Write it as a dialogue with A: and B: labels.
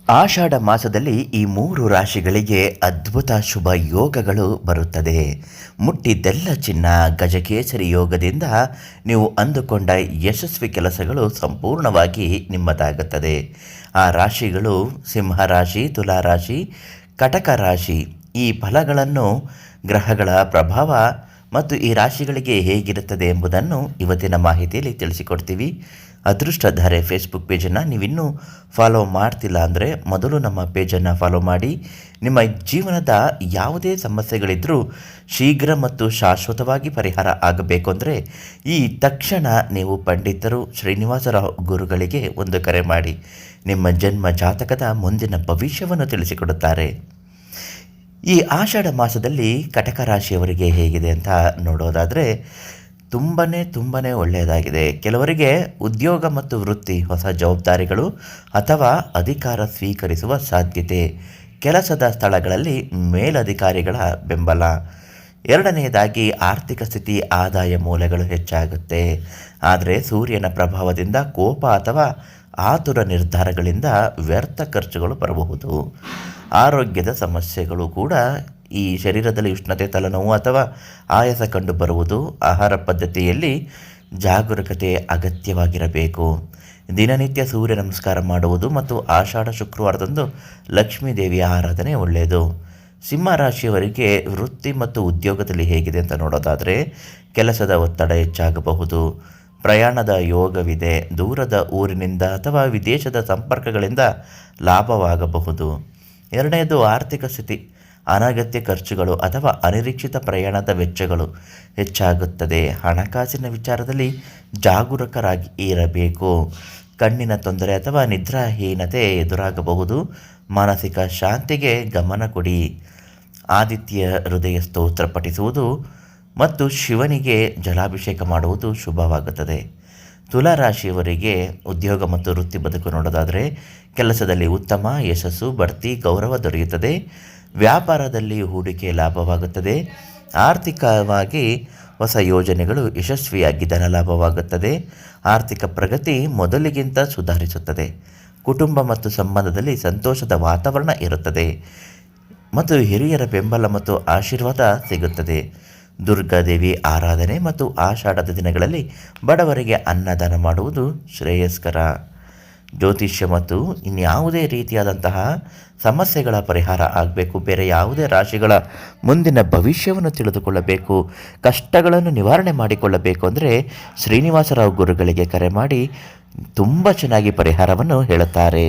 A: ಆಷಾಢ ಮಾಸದಲ್ಲಿ ಈ 3 ರಾಶಿಗಳಿಗೆ ಅದ್ಭುತ ಶುಭ ಯೋಗಗಳು ಬರುತ್ತದೆ. ಮುಟ್ಟಿದ್ದೆಲ್ಲ ಚಿನ್ನ ಗಜಕೇಸರಿ ಯೋಗದಿಂದ ನೀವು ಅಂದುಕೊಂಡ ಯಶಸ್ವಿ ಕೆಲಸಗಳು ಸಂಪೂರ್ಣವಾಗಿ ನಿಮ್ಮದಾಗುತ್ತದೆ. ಆ ರಾಶಿಗಳು ಸಿಂಹರಾಶಿ, ತುಲಾರಾಶಿ, ಕಟಕ ರಾಶಿ. ಈ ಫಲಗಳನ್ನು ಗ್ರಹಗಳ ಪ್ರಭಾವ ಮತ್ತು ಈ ರಾಶಿಗಳಿಗೆ ಹೇಗಿರುತ್ತದೆ ಎಂಬುದನ್ನು ಇವತ್ತಿನ ಮಾಹಿತಿಯಲ್ಲಿ ತಿಳಿಸಿಕೊಡ್ತೀವಿ. ಅದೃಷ್ಟಧಾರೆ ಫೇಸ್ಬುಕ್ ಪೇಜನ್ನು ನೀವಿನ್ನೂ ಫಾಲೋ ಮಾಡ್ತಿಲ್ಲ ಅಂದರೆ ಮೊದಲು ನಮ್ಮ ಪೇಜನ್ನು ಫಾಲೋ ಮಾಡಿ. ನಿಮ್ಮ ಜೀವನದ ಯಾವುದೇ ಸಮಸ್ಯೆಗಳಿದ್ದರೂ ಶೀಘ್ರ ಮತ್ತು ಶಾಶ್ವತವಾಗಿ ಪರಿಹಾರ ಆಗಬೇಕು ಅಂದರೆ ಈ ತಕ್ಷಣ ನೀವು ಪಂಡಿತರು ಶ್ರೀನಿವಾಸರಾವ್ ಗುರುಗಳಿಗೆ ಒಂದು ಕರೆ ಮಾಡಿ ನಿಮ್ಮ ಜನ್ಮ ಜಾತಕದ ಮುಂದಿನ ಭವಿಷ್ಯವನ್ನು ತಿಳಿಸಿಕೊಡುತ್ತಾರೆ. ಈ ಆಷಾಢ ಮಾಸದಲ್ಲಿ ಕಟಕ ರಾಶಿಯವರಿಗೆ ಹೇಗಿದೆ ಅಂತ ನೋಡೋದಾದರೆ ತುಂಬಾ ಒಳ್ಳೆಯದಾಗಿದೆ. ಕೆಲವರಿಗೆ ಉದ್ಯೋಗ ಮತ್ತು ವೃತ್ತಿ, ಹೊಸ ಜವಾಬ್ದಾರಿಗಳು ಅಥವಾ ಅಧಿಕಾರ ಸ್ವೀಕರಿಸುವ ಸಾಧ್ಯತೆ, ಕೆಲಸದ ಸ್ಥಳಗಳಲ್ಲಿ ಮೇಲಧಿಕಾರಿಗಳ ಬೆಂಬಲ. ಎರಡನೆಯದಾಗಿ ಆರ್ಥಿಕ ಸ್ಥಿತಿ, ಆದಾಯ ಮೂಲಗಳು ಹೆಚ್ಚಾಗುತ್ತೆ. ಆದರೆ ಸೂರ್ಯನ ಪ್ರಭಾವದಿಂದ ಕೋಪ ಅಥವಾ ಆತುರ ನಿರ್ಧಾರಗಳಿಂದ ವ್ಯರ್ಥ ಖರ್ಚುಗಳು ಬರಬಹುದು. ಆರೋಗ್ಯದ ಸಮಸ್ಯೆಗಳು ಕೂಡ, ಈ ಶರೀರದಲ್ಲಿ ಉಷ್ಣತೆ, ತಲೆನೋವು ಅಥವಾ ಆಯಾಸ ಕಂಡು ಬರುವುದು. ಆಹಾರ ಪದ್ಧತಿಯಲ್ಲಿ ಜಾಗರೂಕತೆ ಅಗತ್ಯವಾಗಿರಬೇಕು. ದಿನನಿತ್ಯ ಸೂರ್ಯ ನಮಸ್ಕಾರ ಮಾಡುವುದು ಮತ್ತು ಆಷಾಢ ಶುಕ್ರವಾರದಂದು ಲಕ್ಷ್ಮೀ ದೇವಿಯ ಆರಾಧನೆ ಒಳ್ಳೆಯದು. ಸಿಂಹ ರಾಶಿಯವರಿಗೆ ವೃತ್ತಿ ಮತ್ತು ಉದ್ಯೋಗದಲ್ಲಿ ಹೇಗಿದೆ ಅಂತ ನೋಡೋದಾದರೆ ಕೆಲಸದ ಒತ್ತಡ ಹೆಚ್ಚಾಗಬಹುದು. ಪ್ರಯಾಣದ ಯೋಗವಿದೆ. ದೂರದ ಊರಿನಿಂದ ಅಥವಾ ವಿದೇಶದ ಸಂಪರ್ಕಗಳಿಂದ ಲಾಭವಾಗಬಹುದು. ಎರಡನೆಯದು ಆರ್ಥಿಕ ಸ್ಥಿತಿ, ಅನಗತ್ಯ ಖರ್ಚುಗಳು ಅಥವಾ ಅನಿರೀಕ್ಷಿತ ಪ್ರಯಾಣದ ವೆಚ್ಚಗಳು ಹೆಚ್ಚಾಗುತ್ತದೆ. ಹಣಕಾಸಿನ ವಿಚಾರದಲ್ಲಿ ಜಾಗರೂಕರಾಗಿ ಇರಬೇಕು. ಕಣ್ಣಿನ ತೊಂದರೆ ಅಥವಾ ನಿದ್ರಾಹೀನತೆ ಎದುರಾಗಬಹುದು. ಮಾನಸಿಕ ಶಾಂತಿಗೆ ಗಮನ ಕೊಡಿ. ಆದಿತ್ಯ ಹೃದಯ ಸ್ತೋತ್ರ ಪಠಿಸುವುದು ಮತ್ತು ಶಿವನಿಗೆ ಜಲಾಭಿಷೇಕ ಮಾಡುವುದು ಶುಭವಾಗುತ್ತದೆ. ತುಲಾರಾಶಿಯವರಿಗೆ ಉದ್ಯೋಗ ಮತ್ತು ವೃತ್ತಿ ಬದುಕು ನೋಡೋದಾದರೆ ಕೆಲಸದಲ್ಲಿ ಉತ್ತಮ ಯಶಸ್ಸು, ಬಡ್ತಿ, ಗೌರವ ದೊರೆಯುತ್ತದೆ. ವ್ಯಾಪಾರದಲ್ಲಿ ಹೂಡಿಕೆ ಲಾಭವಾಗುತ್ತದೆ. ಆರ್ಥಿಕವಾಗಿ ಹೊಸ ಯೋಜನೆಗಳು ಯಶಸ್ವಿಯಾಗಿ ಧನ ಲಾಭವಾಗುತ್ತದೆ. ಆರ್ಥಿಕ ಪ್ರಗತಿ ಮೊದಲಿಗಿಂತ ಸುಧಾರಿಸುತ್ತದೆ. ಕುಟುಂಬ ಮತ್ತು ಸಂಬಂಧದಲ್ಲಿ ಸಂತೋಷದ ವಾತಾವರಣ ಇರುತ್ತದೆ ಮತ್ತು ಹಿರಿಯರ ಬೆಂಬಲ ಮತ್ತು ಆಶೀರ್ವಾದ ಸಿಗುತ್ತದೆ. ದುರ್ಗಾದೇವಿ ಆರಾಧನೆ ಮತ್ತು ಆಷಾಢದ ದಿನಗಳಲ್ಲಿ ಬಡವರಿಗೆ ಅನ್ನದಾನ ಮಾಡುವುದು ಶ್ರೇಯಸ್ಕರ. ಜ್ಯೋತಿಷ್ಯ ಮತ್ತು ಇನ್ಯಾವುದೇ ರೀತಿಯಾದಂತಹ ಸಮಸ್ಯೆಗಳ ಪರಿಹಾರ ಆಗಬೇಕು, ಬೇರೆ ಯಾವುದೇ ರಾಶಿಗಳ ಮುಂದಿನ ಭವಿಷ್ಯವನ್ನು ತಿಳಿದುಕೊಳ್ಳಬೇಕು, ಕಷ್ಟಗಳನ್ನು ನಿವಾರಣೆ ಮಾಡಿಕೊಳ್ಳಬೇಕು ಅಂದರೆ ಶ್ರೀನಿವಾಸರಾವ್ ಗುರುಗಳಿಗೆ ಕರೆ ಮಾಡಿ ತುಂಬ ಚೆನ್ನಾಗಿ ಪರಿಹಾರವನ್ನು ಹೇಳುತ್ತಾರೆ.